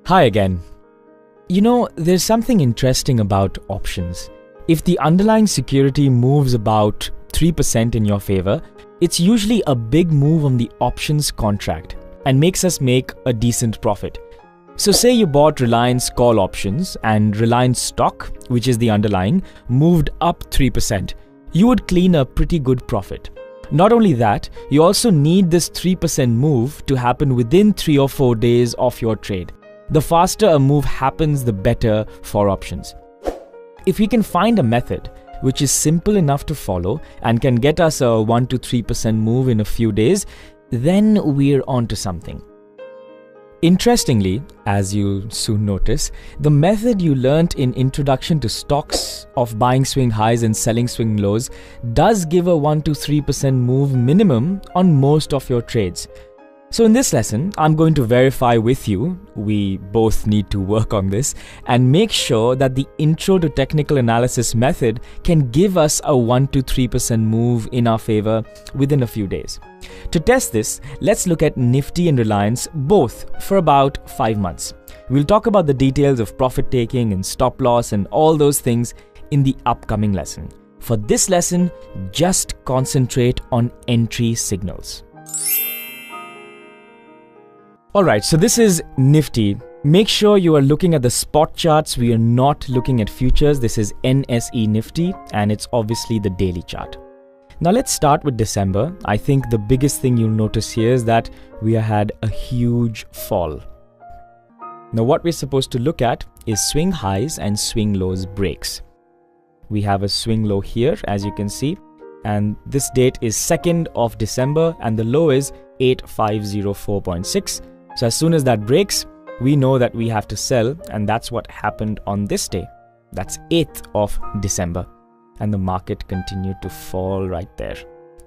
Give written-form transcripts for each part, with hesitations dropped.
Hi again. There's something interesting about options. If the underlying security moves about 3% in your favor, it's usually a big move on the options contract and makes us make a decent profit. So say you bought Reliance call options and Reliance stock, which is the underlying, moved up 3%. You would clean a pretty good profit. Not only that, you also need this 3% move to happen within 3 or 4 days of your trade. The faster a move happens, the better for options. If we can find a method which is simple enough to follow and can get us a 1 to 3% move in a few days, then we're onto something. Interestingly, as you'll soon notice, the method you learnt in Introduction to Stocks of buying swing highs and selling swing lows does give a 1 to 3% move minimum on most of your trades. So in this lesson, I'm going to verify with you, we both need to work on this, and make sure that the Intro to Technical Analysis method can give us a 1 to 3% move in our favor within a few days. To test this, let's look at Nifty and Reliance both for about 5 months. We'll talk about the details of profit taking and stop loss and all those things in the upcoming lesson. For this lesson, just concentrate on entry signals. Alright, so this is Nifty. Make sure you are looking at the spot charts. We are not looking at futures. This is NSE Nifty and it's obviously the daily chart. Now let's start with December. I think the biggest thing you'll notice here is that we had a huge fall. Now what we're supposed to look at is swing highs and swing lows breaks. We have a swing low here, as you can see, and this date is 2nd of December and the low is 8504.6. So as soon as that breaks, we know that we have to sell, and that's what happened on this day. That's 8th of December. And the market continued to fall right there.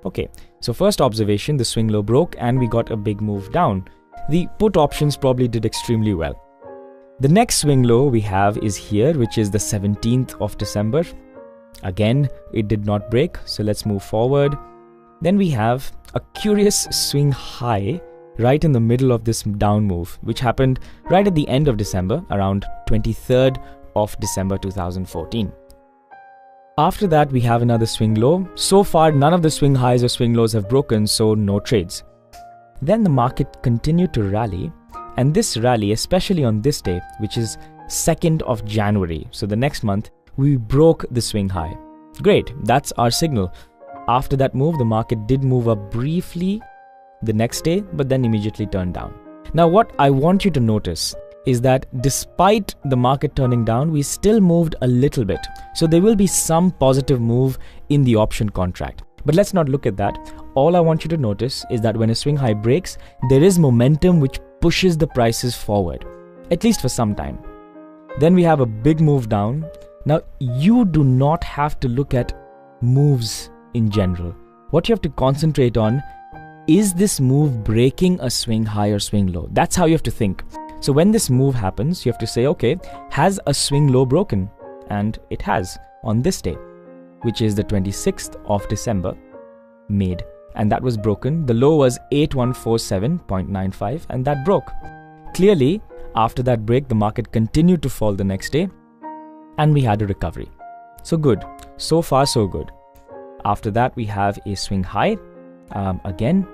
Okay, so first observation, the swing low broke and we got a big move down. The put options probably did extremely well. The next swing low we have is here, which is the 17th of December. Again, it did not break, so let's move forward. Then we have a curious swing high right in the middle of this down move, which happened right at the end of December, around 23rd of December 2014. After that, we have another swing low. So far, none of the swing highs or swing lows have broken, so no trades. Then the market continued to rally, and this rally, especially on this day, which is 2nd of January, so the next month, we broke the swing high. Great, that's our signal. After that move, the market did move up briefly the next day, but then immediately turned down. Now, what I want you to notice is that despite the market turning down, we still moved a little bit. So there will be some positive move in the option contract. But let's not look at that. All I want you to notice is that when a swing high breaks, there is momentum which pushes the prices forward, at least for some time. Then we have a big move down. Now, you do not have to look at moves in general. What you have to concentrate on is this move breaking a swing high or swing low. That's how you have to think. So when this move happens, you have to say, okay, has a swing low broken? And it has on this day, which is the 26th of December, made. And that was broken. The low was 8147.95 and that broke. Clearly, after that break, the market continued to fall the next day and we had a recovery. So good. So far, so good. After that, we have a swing high. Again,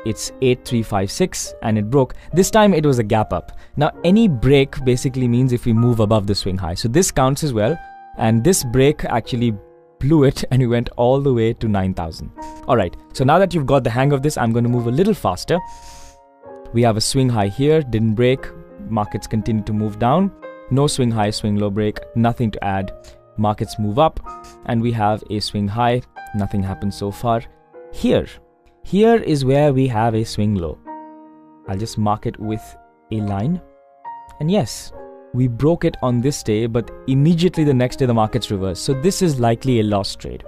it's 8356 and it broke. This time it was a gap up. Now any break basically means if we move above the swing high. So this counts as well. And this break actually blew it and we went all the way to 9,000. Alright, so now that you've got the hang of this, I'm going to move a little faster. We have a swing high here, didn't break. Markets continue to move down. No swing high, swing low break, nothing to add. Markets move up and we have a swing high. Nothing happened so far. Here is where we have a swing low. I'll just mark it with a line. And yes, we broke it on this day, but immediately the next day the market's reversed. So this is likely a lost trade.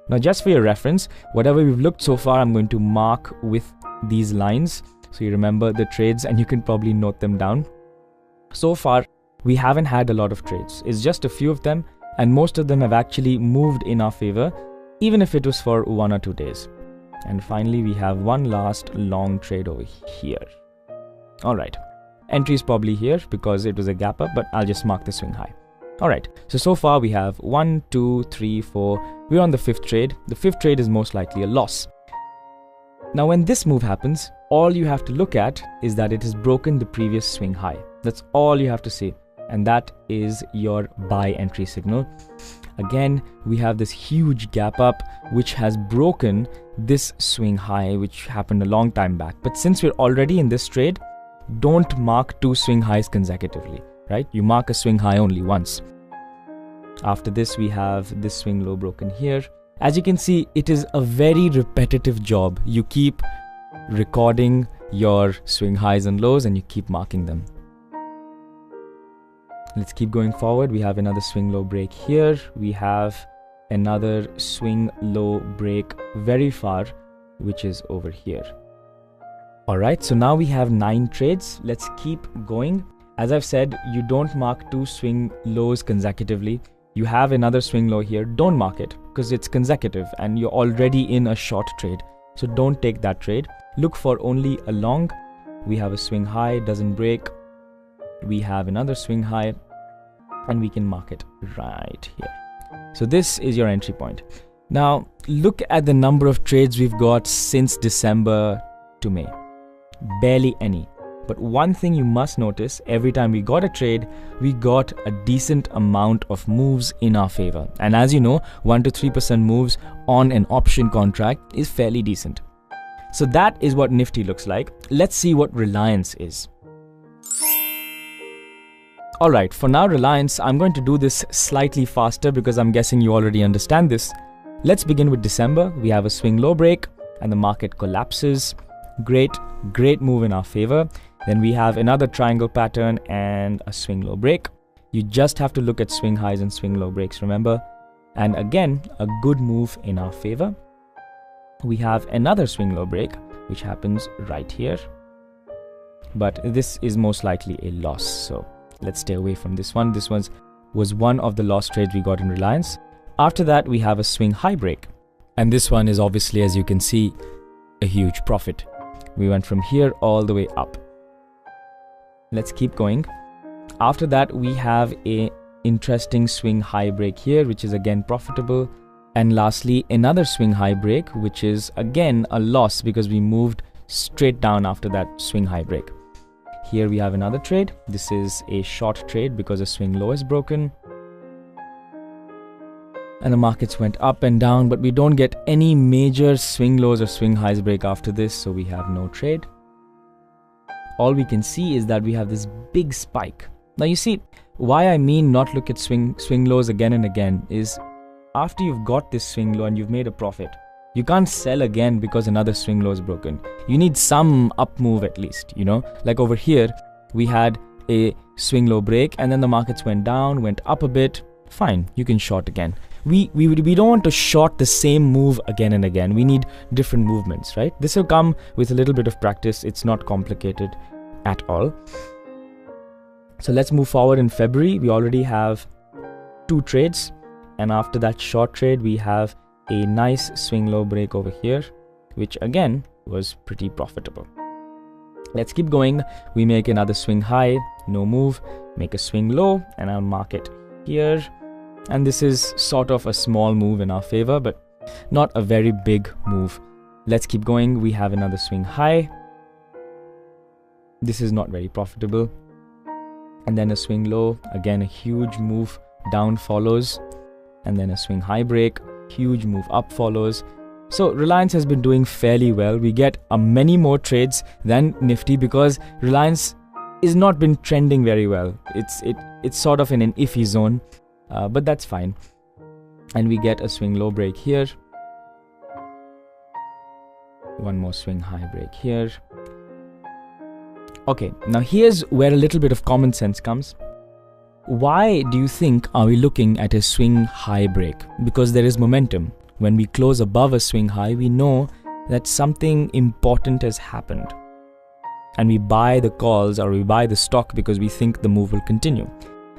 Now just for your reference, whatever we've looked so far, I'm going to mark with these lines. So you remember the trades and you can probably note them down. So far, we haven't had a lot of trades. It's just a few of them and most of them have actually moved in our favor, even if it was for 1 or 2 days. And finally, we have one last long trade over here. Alright. Entry is probably here because it was a gap up, but I'll just mark the swing high. Alright, so far we have 1, 2, 3, 4. We're on the 5th trade. The 5th trade is most likely a loss. Now when this move happens, all you have to look at is that it has broken the previous swing high. That's all you have to see. And that is your buy entry signal. Again, we have this huge gap up which has broken this swing high which happened a long time back. But since we're already in this trade, don't mark 2 swing highs consecutively, right? You mark a swing high only once. After this, we have this swing low broken here. As you can see, it is a very repetitive job. You keep recording your swing highs and lows and you keep marking them. Let's keep going forward. We have another swing low break here. We have another swing low break very far, which is over here. Alright, so now we have 9 trades. Let's keep going. As I've said, you don't mark 2 swing lows consecutively. You have another swing low here. Don't mark it because it's consecutive and you're already in a short trade. So don't take that trade. Look for only a long. We have a swing high, doesn't break. We have another swing high and we can mark it right here. So this is your entry point. Now look at the number of trades we've got since December to May. Barely any. But one thing you must notice, every time we got a trade, we got a decent amount of moves in our favor. And as you know, 1 to 3% moves on an option contract is fairly decent. So that is what Nifty looks like. Let's see what Reliance is. Alright, for now Reliance, I'm going to do this slightly faster because I'm guessing you already understand this. Let's begin with December. We have a swing low break and the market collapses. Great move in our favor. Then we have another triangle pattern and a swing low break. You just have to look at swing highs and swing low breaks, remember? And again, a good move in our favor. We have another swing low break, which happens right here. But this is most likely a loss, so let's stay away from this one. This was one of the loss trades we got in Reliance. After that, we have a swing high break. And this one is obviously, as you can see, a huge profit. We went from here all the way up. Let's keep going. After that, we have a interesting swing high break here, which is again profitable. And lastly, another swing high break, which is again a loss because we moved straight down after that swing high break. Here we have another trade. This is a short trade because a swing low is broken. And the markets went up and down, but we don't get any major swing lows or swing highs break after this, so we have no trade. All we can see is that we have this big spike. Now you see, why I mean not look at swing lows again and again is after you've got this swing low and you've made a profit, you can't sell again because another swing low is broken. You need some up move at least, you know? Like over here, we had a swing low break and then the markets went down, went up a bit. Fine, you can short again. We don't want to short the same move again and again. We need different movements, right? This will come with a little bit of practice. It's not complicated at all. So let's move forward in February. We already have 2 trades. And after that short trade, we have a nice swing low break over here, which again was pretty profitable. Let's keep going. We make another swing high, no move, make a swing low, and I'll mark it here. And this is sort of a small move in our favor, but not a very big move. Let's keep going. We have another swing high. This is not very profitable. And then a swing low, again a huge move down follows. And then a swing high break, huge move up follows. So Reliance has been doing fairly well. We get many more trades than Nifty because Reliance is not been trending very well. It's sort of in an iffy zone. But that's fine. And we get a swing low break here. One more swing high break here. Okay, now here's where a little bit of common sense comes. Why do you think are we looking at a swing high break? Because there is momentum. When we close above a swing high, we know that something important has happened. And we buy the calls or we buy the stock because we think the move will continue.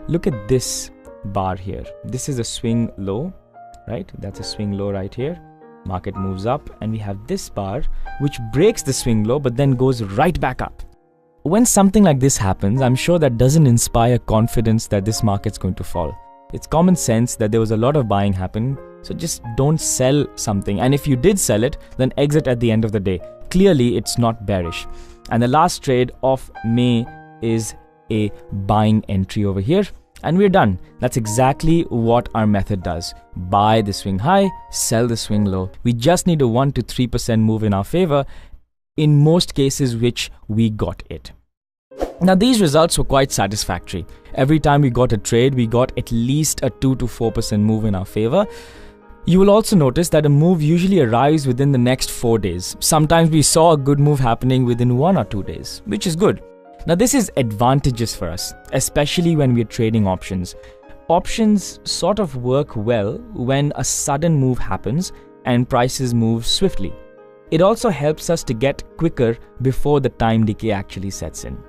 Look at this bar here. This is a swing low, right? That's a swing low right here. Market moves up and we have this bar which breaks the swing low but then goes right back up. when something like this happens, I'm sure that doesn't inspire confidence that this market's going to fall. It's common sense that there was a lot of buying happening, so just don't sell something. And if you did sell it, then exit at the end of the day. Clearly, it's not bearish. And the last trade of May is a buying entry over here. And we're done. That's exactly what our method does. Buy the swing high, sell the swing low. We just need a 1 to 3% move in our favor, in most cases which we got it. Now these results were quite satisfactory. Every time we got a trade, we got at least a 2 to 4% move in our favor. You will also notice that a move usually arrives within the next 4 days. Sometimes we saw a good move happening within 1 or 2 days, which is good. Now this is advantageous for us, especially when we're trading options. Options sort of work well when a sudden move happens and prices move swiftly. It also helps us to get quicker before the time decay actually sets in.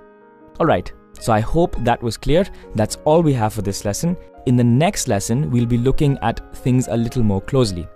Alright, so I hope that was clear. That's all we have for this lesson. In the next lesson, we'll be looking at things a little more closely.